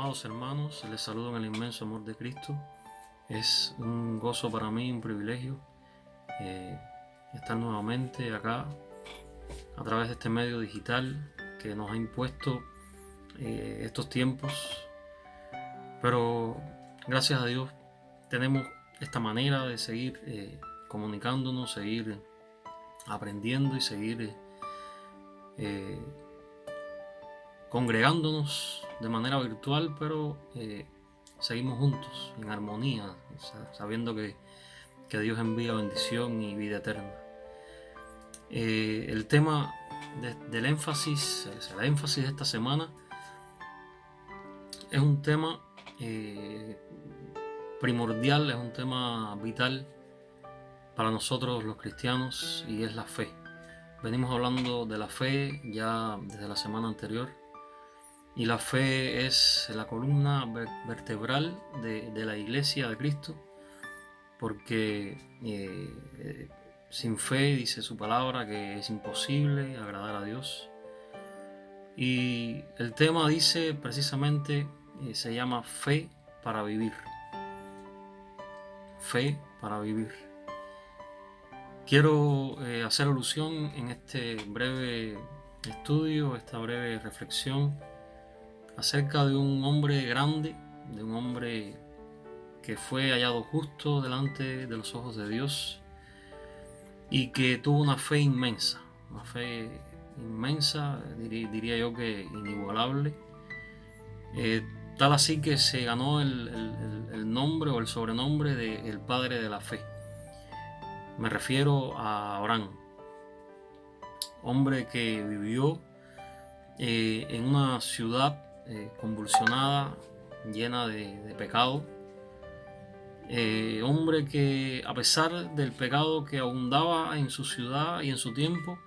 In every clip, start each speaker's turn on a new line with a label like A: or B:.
A: Amados hermanos, les saludo en el inmenso amor de Cristo. Es un gozo para mí, un privilegio estar nuevamente acá a través de este medio digital que nos ha impuesto estos tiempos. Pero gracias a Dios tenemos esta manera de seguir comunicándonos, seguir aprendiendo y seguir congregándonos de manera virtual, pero seguimos juntos, en armonía, sabiendo que Dios envía bendición y vida eterna. El tema del énfasis, el énfasis de esta semana es un tema primordial, es un tema vital para nosotros los cristianos, y es la fe. Venimos hablando de la fe ya desde la semana anterior, y la fe es la columna vertebral de la Iglesia de Cristo, porque sin fe, dice su palabra, que es imposible agradar a Dios. Y el tema dice precisamente, se llama fe para vivir. Fe para vivir. Quiero hacer alusión en este breve estudio, esta breve reflexión, acerca de un hombre grande, de un hombre que fue hallado justo delante de los ojos de Dios y que tuvo una fe inmensa, diría yo que inigualable, tal así que se ganó el nombre o el sobrenombre de el padre de la fe. Me refiero a Abraham, hombre que vivió en una ciudad convulsionada, llena de pecado, hombre que, a pesar del pecado que abundaba en su ciudad y en su tiempo,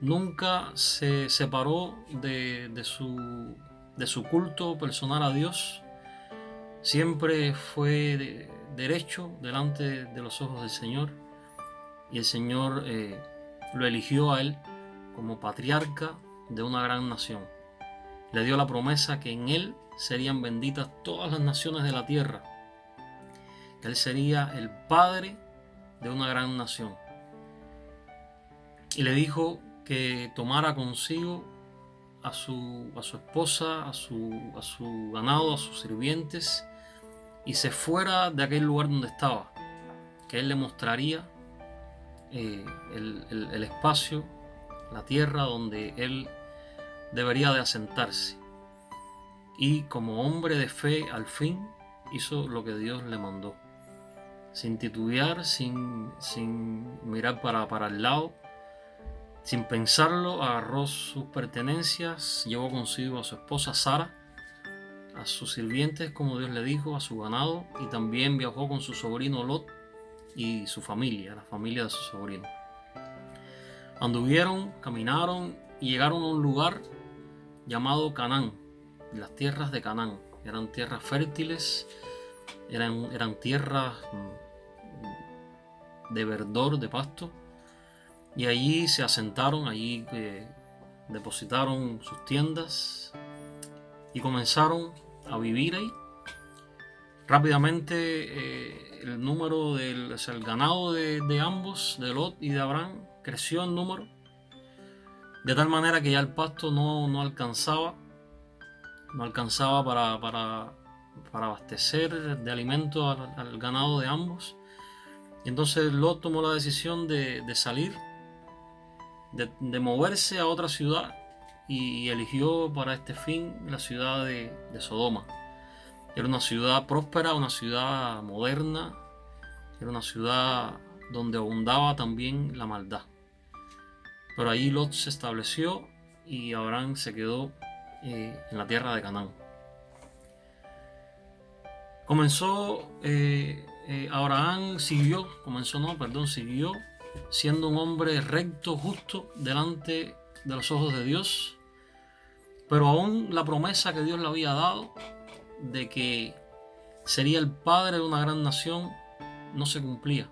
A: nunca se separó de su culto personal a Dios. Siempre fue derecho delante de los ojos del Señor, y el Señor lo eligió a él como patriarca de una gran nación. Le dio la promesa que en él serían benditas todas las naciones de la tierra, que él sería el padre de una gran nación. Y le dijo que tomara consigo a su esposa, a su ganado, a sus sirvientes, y se fuera de aquel lugar donde estaba, que él le mostraría el espacio, la tierra donde él debería de asentarse. Y como hombre de fe, al fin hizo lo que Dios le mandó, sin titubear, sin mirar para el lado, sin pensarlo. Agarró sus pertenencias, llevó consigo a su esposa Sara, a sus sirvientes, como Dios le dijo, a su ganado, y también viajó con su sobrino Lot y su familia, la familia de su sobrino. Anduvieron, caminaron y llegaron a un lugar llamado Canaán, las tierras de Canaán. Eran tierras fértiles, eran tierras de verdor, de pasto, y allí se asentaron, allí depositaron sus tiendas y comenzaron a vivir ahí. Rápidamente el número el ganado de ambos, de Lot y de Abraham, creció en número, de tal manera que ya el pasto no alcanzaba para abastecer de alimento al ganado de ambos. Y entonces Lot tomó la decisión de salir, de moverse a otra ciudad, y eligió para este fin la ciudad de Sodoma. Era una ciudad próspera, una ciudad moderna, era una ciudad donde abundaba también la maldad. Pero ahí Lot se estableció y Abraham se quedó en la tierra de Canaán. Abraham siguió siendo un hombre recto, justo, delante de los ojos de Dios, pero aún la promesa que Dios le había dado de que sería el padre de una gran nación no se cumplía.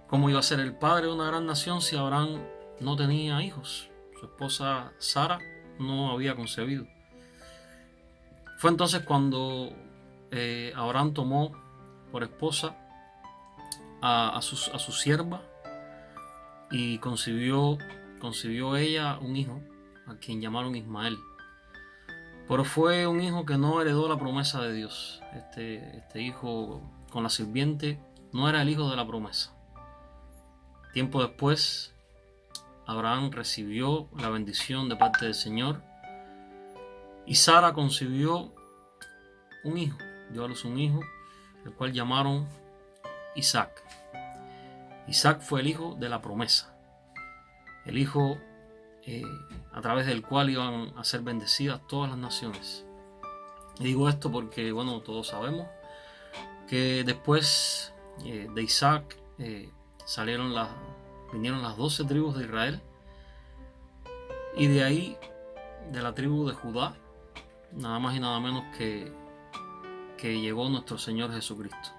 A: ¿Cómo iba a ser el padre de una gran nación si Abraham no tenía hijos? Su esposa Sara no había concebido. Fue entonces cuando Abraham tomó por esposa a su sierva y concibió ella un hijo, a quien llamaron Ismael. Pero fue un hijo que no heredó la promesa de Dios. Este hijo con la sirviente no era el hijo de la promesa. Tiempo después, Abraham recibió la bendición de parte del Señor y Sara concibió un hijo, dio a luz un hijo, el cual llamaron Isaac. Isaac fue el hijo de la promesa, el hijo a través del cual iban a ser bendecidas todas las naciones. Y digo esto porque, bueno, todos sabemos que después de Isaac vinieron las 12 tribus de Israel, y de ahí, de la tribu de Judá, nada más y nada menos que llegó nuestro Señor Jesucristo.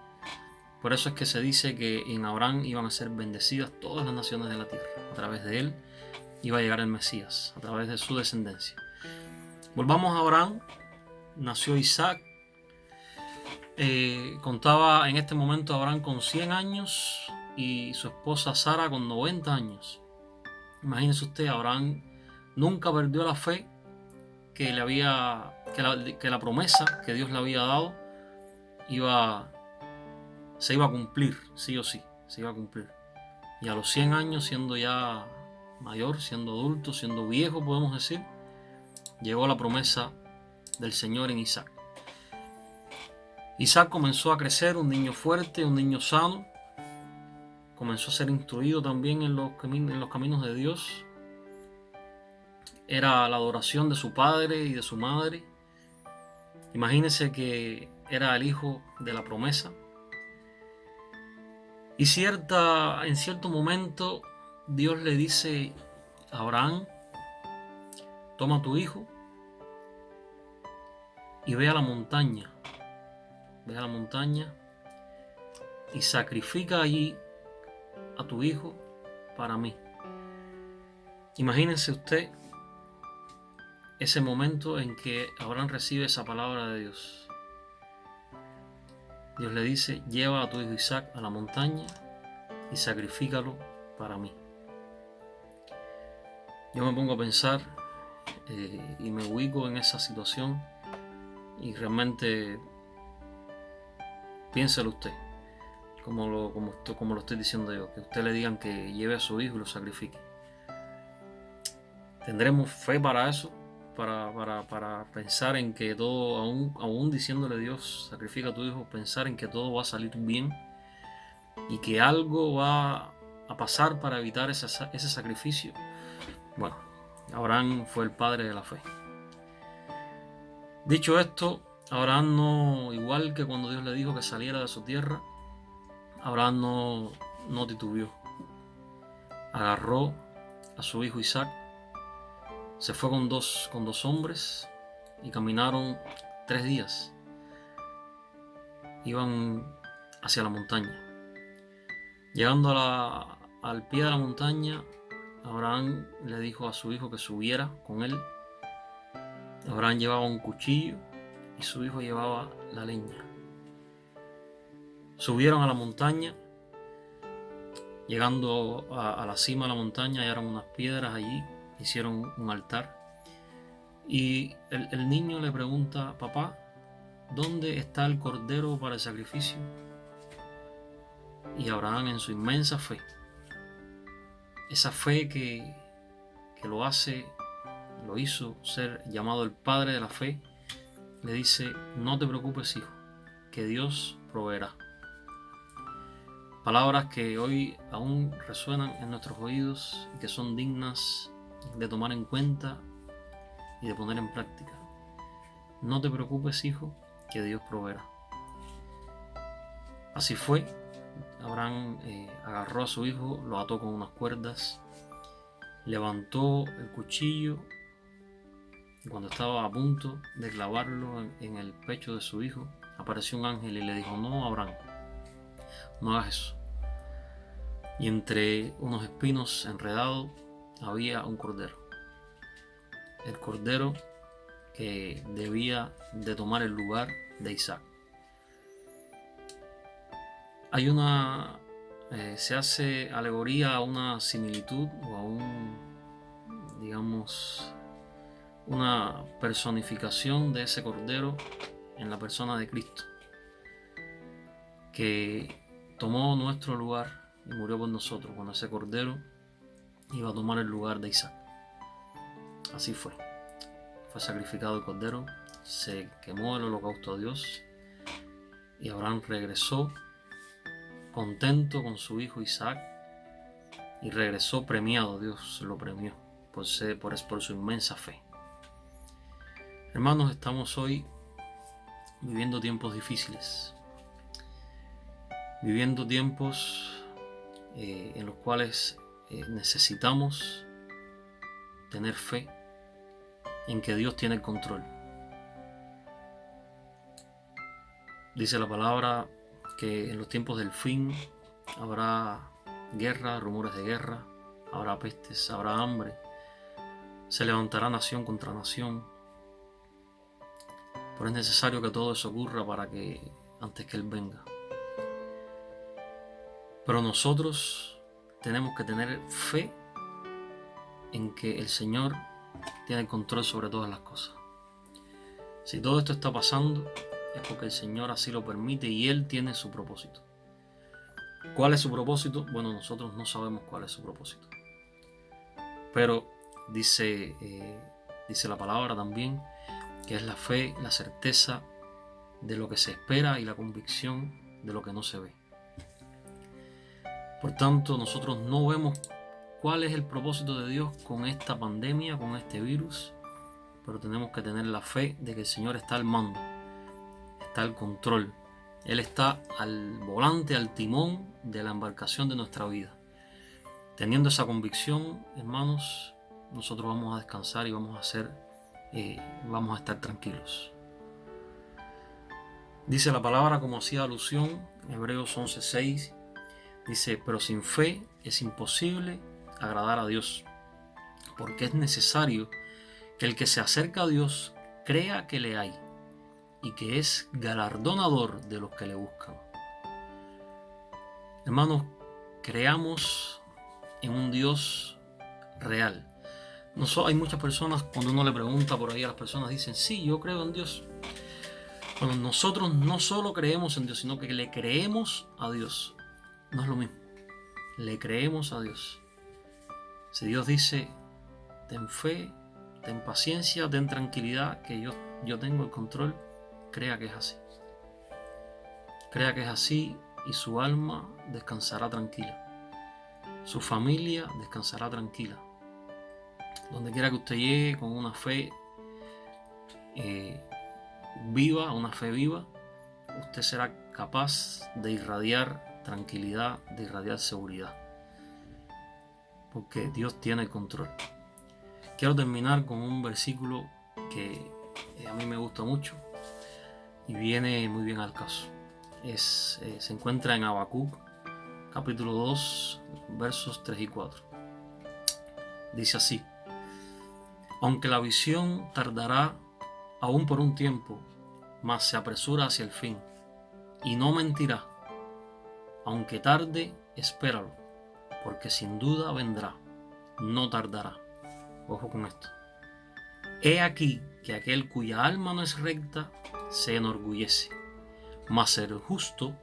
A: Por eso es que se dice que en Abraham iban a ser bendecidas todas las naciones de la tierra. A través de él iba a llegar el Mesías, a través de su descendencia. Volvamos a Abraham. Nació Isaac. Contaba en este momento Abraham con 100 años y su esposa Sara con 90 años. Imagínese usted, Abraham nunca perdió la fe que la promesa que Dios le había dado se iba a cumplir, sí o sí, se iba a cumplir. Y a los 100 años, siendo ya mayor, siendo adulto, siendo viejo, podemos decir, llegó la promesa del Señor en Isaac. Isaac comenzó a crecer, un niño fuerte, un niño sano. Comenzó a ser instruido también en los caminos de Dios. Era la adoración de su padre y de su madre. Imagínense que era el hijo de la promesa. Y en cierto momento Dios le dice a Abraham: toma a tu hijo y ve a la montaña. Ve a la montaña y sacrifica allí a tu hijo para mí. Imagínense usted ese momento en que Abraham recibe esa palabra de Dios. Dios le dice: lleva a tu hijo Isaac a la montaña y sacrifícalo para mí. Yo me pongo a pensar y me ubico en esa situación, y realmente piénselo usted, como lo estoy diciendo yo, que usted le digan que lleve a su hijo y lo sacrifique. ¿Tendremos fe para eso? Para pensar en que todo, aún diciéndole a Dios: sacrifica a tu hijo, pensar en que todo va a salir bien y que algo va a pasar para evitar ese sacrificio. Bueno, Abraham fue el padre de la fe. Dicho esto, Abraham no, igual que cuando Dios le dijo que saliera de su tierra, Abraham no titubeó. Agarró a su hijo Isaac, se fue con dos hombres y caminaron 3 días. Iban hacia la montaña. Llegando al pie de la montaña, Abraham le dijo a su hijo que subiera con él. Abraham llevaba un cuchillo y su hijo llevaba la leña. Subieron a la montaña. Llegando a la cima de la montaña, hallaron unas piedras allí, hicieron un altar. Y el niño le pregunta: papá, ¿dónde está el cordero para el sacrificio? Y Abraham, en su inmensa fe, esa fe que lo hizo ser llamado el padre de la fe, le dice: no te preocupes, hijo, que Dios proveerá. Palabras que hoy aún resuenan en nuestros oídos y que son dignas de tomar en cuenta y de poner en práctica. No te preocupes, hijo, que Dios proveerá. Así fue. Abraham agarró a su hijo, lo ató con unas cuerdas, levantó el cuchillo y cuando estaba a punto de clavarlo en el pecho de su hijo, apareció un ángel y le dijo: no, Abraham, no hagas eso. Y entre unos espinos enredados había un cordero. El cordero que debía de tomar el lugar de Isaac. Hay se hace alegoría a una similitud o a una personificación de ese cordero en la persona de Cristo, que tomó nuestro lugar y murió por nosotros cuando ese cordero iba a tomar el lugar de Isaac. Así fue sacrificado el cordero, se quemó el holocausto a Dios y Abraham regresó contento con su hijo Isaac y regresó premiado. Dios lo premió por su inmensa fe. Hermanos, estamos hoy viviendo tiempos difíciles, viviendo tiempos en los cuales necesitamos tener fe en que Dios tiene el control. Dice la palabra que en los tiempos del fin habrá guerra, rumores de guerra, habrá pestes, habrá hambre, se levantará nación contra nación. Pero es necesario que todo eso ocurra antes que Él venga. Pero nosotros tenemos que tener fe en que el Señor tiene el control sobre todas las cosas. Si todo esto está pasando, es porque el Señor así lo permite y Él tiene su propósito. ¿Cuál es su propósito? Bueno, nosotros no sabemos cuál es su propósito. Pero dice la palabra también que es la fe, la certeza de lo que se espera y la convicción de lo que no se ve. Por tanto, nosotros no vemos cuál es el propósito de Dios con esta pandemia, con este virus, pero tenemos que tener la fe de que el Señor está al mando, está al control. Él está al volante, al timón de la embarcación de nuestra vida. Teniendo esa convicción, hermanos, nosotros vamos a descansar y vamos a estar tranquilos. Dice la palabra, como hacía alusión, en Hebreos 11:6, dice: pero sin fe es imposible agradar a Dios, porque es necesario que el que se acerca a Dios crea que le hay y que es galardonador de los que le buscan. Hermanos, creamos en un Dios real. Hay muchas personas, cuando uno le pregunta por ahí a las personas, dicen: sí, yo creo en Dios. Bueno, nosotros no solo creemos en Dios, sino que le creemos a Dios. No es lo mismo. Le creemos a Dios. Si Dios dice: ten fe, ten paciencia, ten tranquilidad, que yo tengo el control, crea que es así. Crea que es así y su alma descansará tranquila. Su familia descansará tranquila. Donde quiera que usted llegue con una fe viva, una fe viva, usted será capaz de irradiar tranquilidad, de irradiar seguridad. Porque Dios tiene el control. Quiero terminar con un versículo que a mí me gusta mucho y viene muy bien al caso. Se encuentra en Habacuc, capítulo 2, versos 3 y 4. Dice así: aunque la visión tardará aún por un tiempo, mas se apresura hacia el fin, y no mentirá. Aunque tarde, espéralo, porque sin duda vendrá, no tardará. Ojo con esto. He aquí que aquel cuya alma no es recta se enorgullece, mas el justo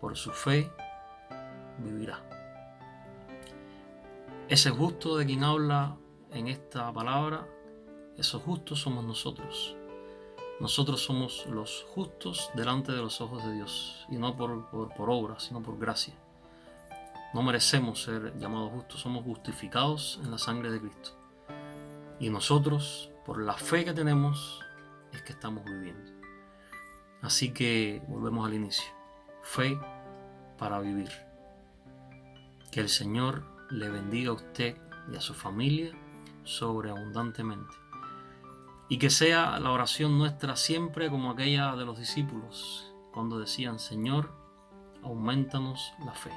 A: por su fe vivirá. Ese justo de quien habla en esta palabra, esos justos somos nosotros. Nosotros somos los justos delante de los ojos de Dios, y no por obra, sino por gracia. No merecemos ser llamados justos, somos justificados en la sangre de Cristo. Y nosotros, por la fe que tenemos, es que estamos viviendo. Así que volvemos al inicio. Fe para vivir. Que el Señor le bendiga a usted y a su familia sobreabundantemente. Y que sea la oración nuestra siempre como aquella de los discípulos, cuando decían: Señor, aumentanos la fe.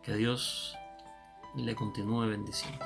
A: Que Dios le continúe bendiciendo.